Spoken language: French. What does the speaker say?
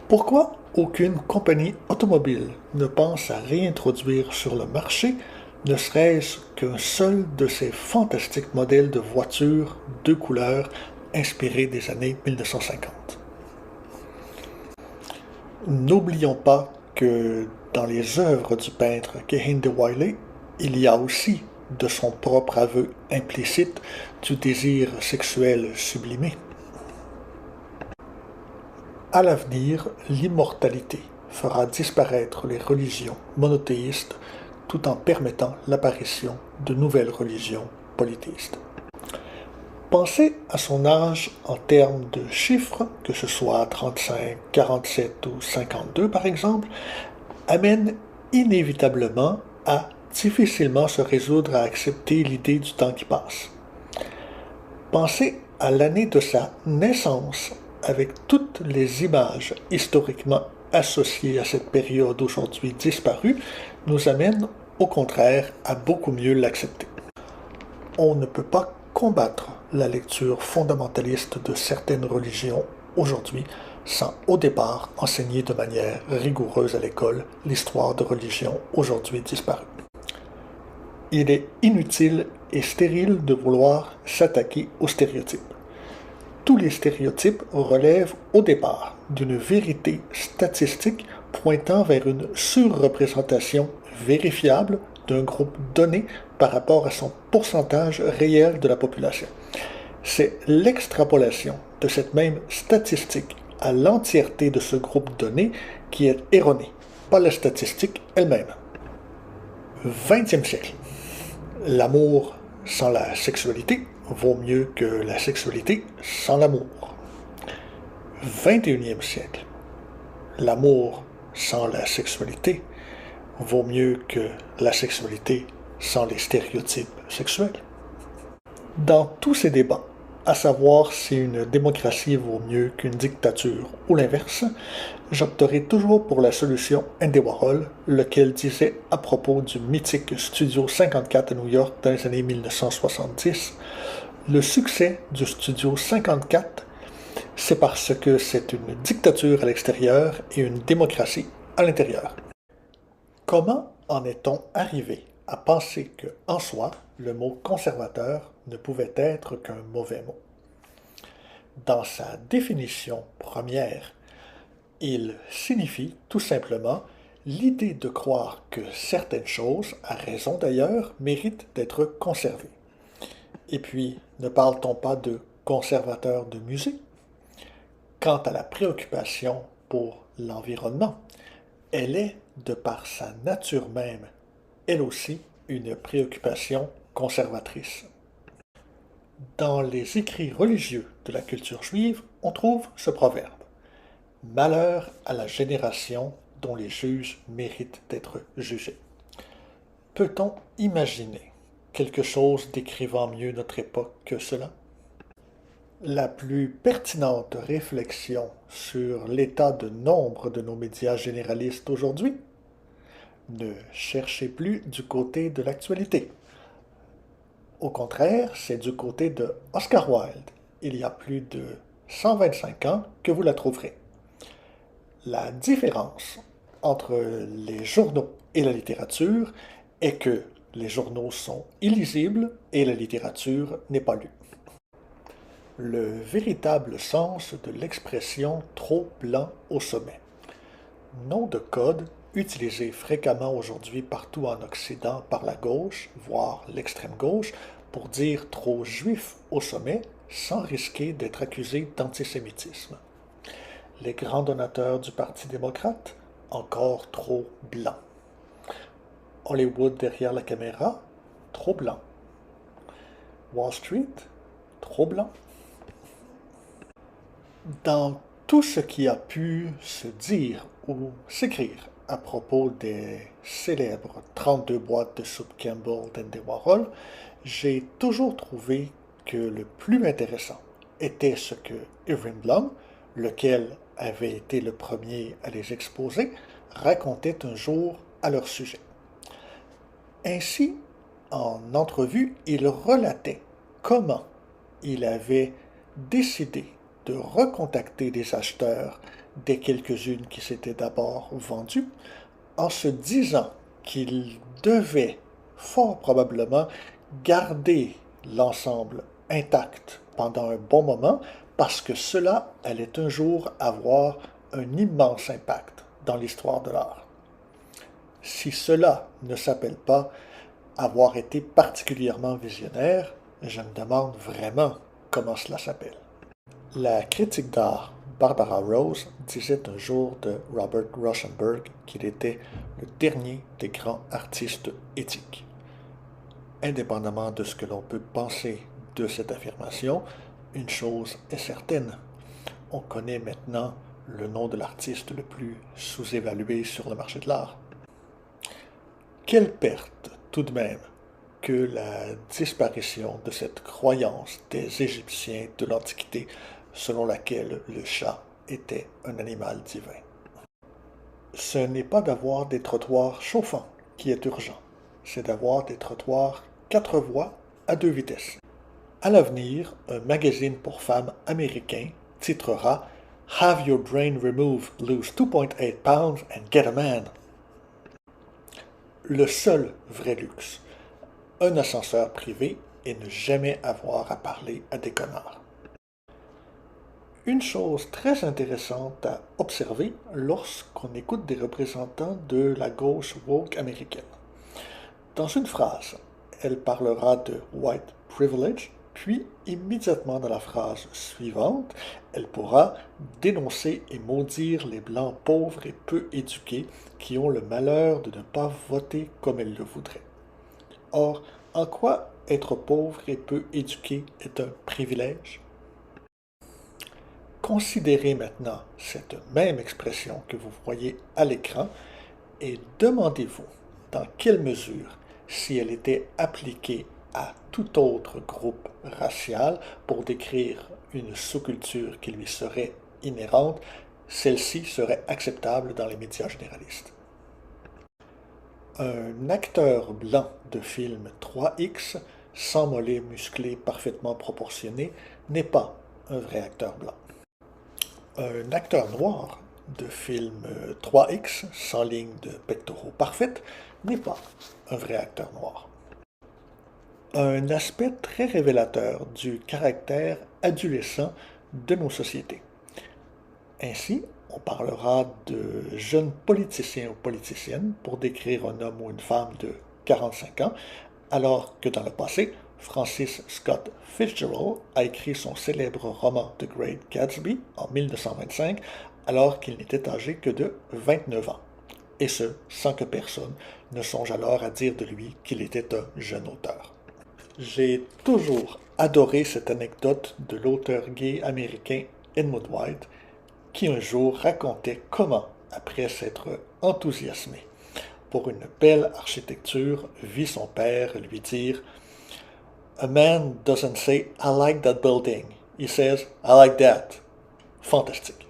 Pourquoi aucune compagnie automobile ne pense à réintroduire sur le marché ne serait-ce qu'un seul de ces fantastiques modèles de voitures deux couleurs inspirés des années 1950? N'oublions pas que dans les œuvres du peintre Kehinde Wiley, il y a aussi, de son propre aveu implicite, du désir sexuel sublimé. À l'avenir, l'immortalité fera disparaître les religions monothéistes tout en permettant l'apparition de nouvelles religions polythéistes. Pensez à son âge en termes de chiffres, que ce soit 35, 47 ou 52 par exemple, amène inévitablement à difficilement se résoudre à accepter l'idée du temps qui passe. Pensez à l'année de sa naissance avec toutes les images historiquement associées à cette période aujourd'hui disparue, nous amène au contraire à beaucoup mieux l'accepter. On ne peut pas combattre la lecture fondamentaliste de certaines religions aujourd'hui sans au départ enseigner de manière rigoureuse à l'école l'histoire de religions aujourd'hui disparues. Il est inutile et stérile de vouloir s'attaquer aux stéréotypes. Tous les stéréotypes relèvent au départ d'une vérité statistique pointant vers une surreprésentation vérifiable d'un groupe donné par rapport à son pourcentage réel de la population. C'est l'extrapolation de cette même statistique à l'entièreté de ce groupe donné qui est erronée, pas la statistique elle-même. 20e siècle. L'amour sans la sexualité vaut mieux que la sexualité sans l'amour. 21e siècle. L'amour sans la sexualité vaut mieux que la sexualité sans les stéréotypes sexuels. Dans tous ces débats, à savoir si une démocratie vaut mieux qu'une dictature ou l'inverse, j'opterai toujours pour la solution Andy Warhol, lequel disait à propos du mythique Studio 54 à New York dans les années 1970, le succès du Studio 54, c'est parce que c'est une dictature à l'extérieur et une démocratie à l'intérieur. Comment en est-on arrivé à penser que, en soi, le mot conservateur ne pouvait être qu'un mauvais mot? Dans sa définition première, il signifie tout simplement l'idée de croire que certaines choses, à raison d'ailleurs, méritent d'être conservées. Et puis, ne parle-t-on pas de conservateur de musée? Quant à la préoccupation pour l'environnement, elle est, de par sa nature même, elle aussi, une préoccupation conservatrice. Dans les écrits religieux de la culture juive, on trouve ce proverbe. Malheur à la génération dont les juges méritent d'être jugés. Peut-on imaginer quelque chose décrivant mieux notre époque que cela? La plus pertinente réflexion sur l'état de nombre de nos médias généralistes aujourd'hui? Ne cherchez plus du côté de l'actualité. Au contraire, c'est du côté de Oscar Wilde, il y a plus de 125 ans, que vous la trouverez. La différence entre les journaux et la littérature est que les journaux sont illisibles et la littérature n'est pas lue. Le véritable sens de l'expression trop blanc au sommet. Nom de code utilisé fréquemment aujourd'hui partout en Occident par la gauche, voire l'extrême gauche, pour dire trop juif au sommet sans risquer d'être accusé d'antisémitisme. Les grands donateurs du Parti démocrate, encore trop blancs. Hollywood derrière la caméra, trop blanc. Wall Street, trop blanc. Dans tout ce qui a pu se dire ou s'écrire à propos des célèbres 32 boîtes de soupe Campbell d'Andy Warhol, j'ai toujours trouvé que le plus intéressant était ce que Irving Blum, lequel avait été le premier à les exposer, racontait un jour à leur sujet. Ainsi, en entrevue, il relatait comment il avait décidé de recontacter des acheteurs des quelques-unes qui s'étaient d'abord vendues, en se disant qu'il devait fort probablement garder l'ensemble intact pendant un bon moment parce que cela allait un jour avoir un immense impact dans l'histoire de l'art. Si cela ne s'appelle pas avoir été particulièrement visionnaire, je me demande vraiment comment cela s'appelle. La critique d'art Barbara Rose disait un jour de Robert Rauschenberg qu'il était le dernier des grands artistes éthiques. Indépendamment de ce que l'on peut penser de cette affirmation, une chose est certaine. On connaît maintenant le nom de l'artiste le plus sous-évalué sur le marché de l'art. Quelle perte, tout de même, que la disparition de cette croyance des Égyptiens de l'Antiquité selon laquelle le chat était un animal divin. Ce n'est pas d'avoir des trottoirs chauffants qui est urgent, c'est d'avoir des trottoirs 4 voies à 2 vitesses. À l'avenir, un magazine pour femmes américain titrera « Have your brain removed, lose 2.8 pounds and get a man ». Le seul vrai luxe, un ascenseur privé et ne jamais avoir à parler à des connards. Une chose très intéressante à observer lorsqu'on écoute des représentants de la gauche woke américaine. Dans une phrase, elle parlera de white privilege, puis immédiatement dans la phrase suivante, elle pourra dénoncer et maudire les blancs pauvres et peu éduqués qui ont le malheur de ne pas voter comme elle le voudrait. Or, en quoi être pauvre et peu éduqué est un privilège? Considérez maintenant cette même expression que vous voyez à l'écran et demandez-vous dans quelle mesure, si elle était appliquée à tout autre groupe racial pour décrire une sous-culture qui lui serait inhérente, celle-ci serait acceptable dans les médias généralistes. Un acteur blanc de film 3X, sans mollets musclés parfaitement proportionnés, n'est pas un vrai acteur blanc. Un acteur noir de film 3X, sans ligne de pectoraux parfaite, n'est pas un vrai acteur noir. Un aspect très révélateur du caractère adolescent de nos sociétés. Ainsi, on parlera de jeunes politiciens ou politiciennes pour décrire un homme ou une femme de 45 ans, alors que dans le passé, Francis Scott Fitzgerald a écrit son célèbre roman The Great Gatsby en 1925, alors qu'il n'était âgé que de 29 ans, et ce, sans que personne ne songe alors à dire de lui qu'il était un jeune auteur. J'ai toujours adoré cette anecdote de l'auteur gay américain Edmund White, qui un jour racontait comment, après s'être enthousiasmé pour une belle architecture, vit son père lui dire « A man doesn't say I like that building, he says I like that ». Fantastique.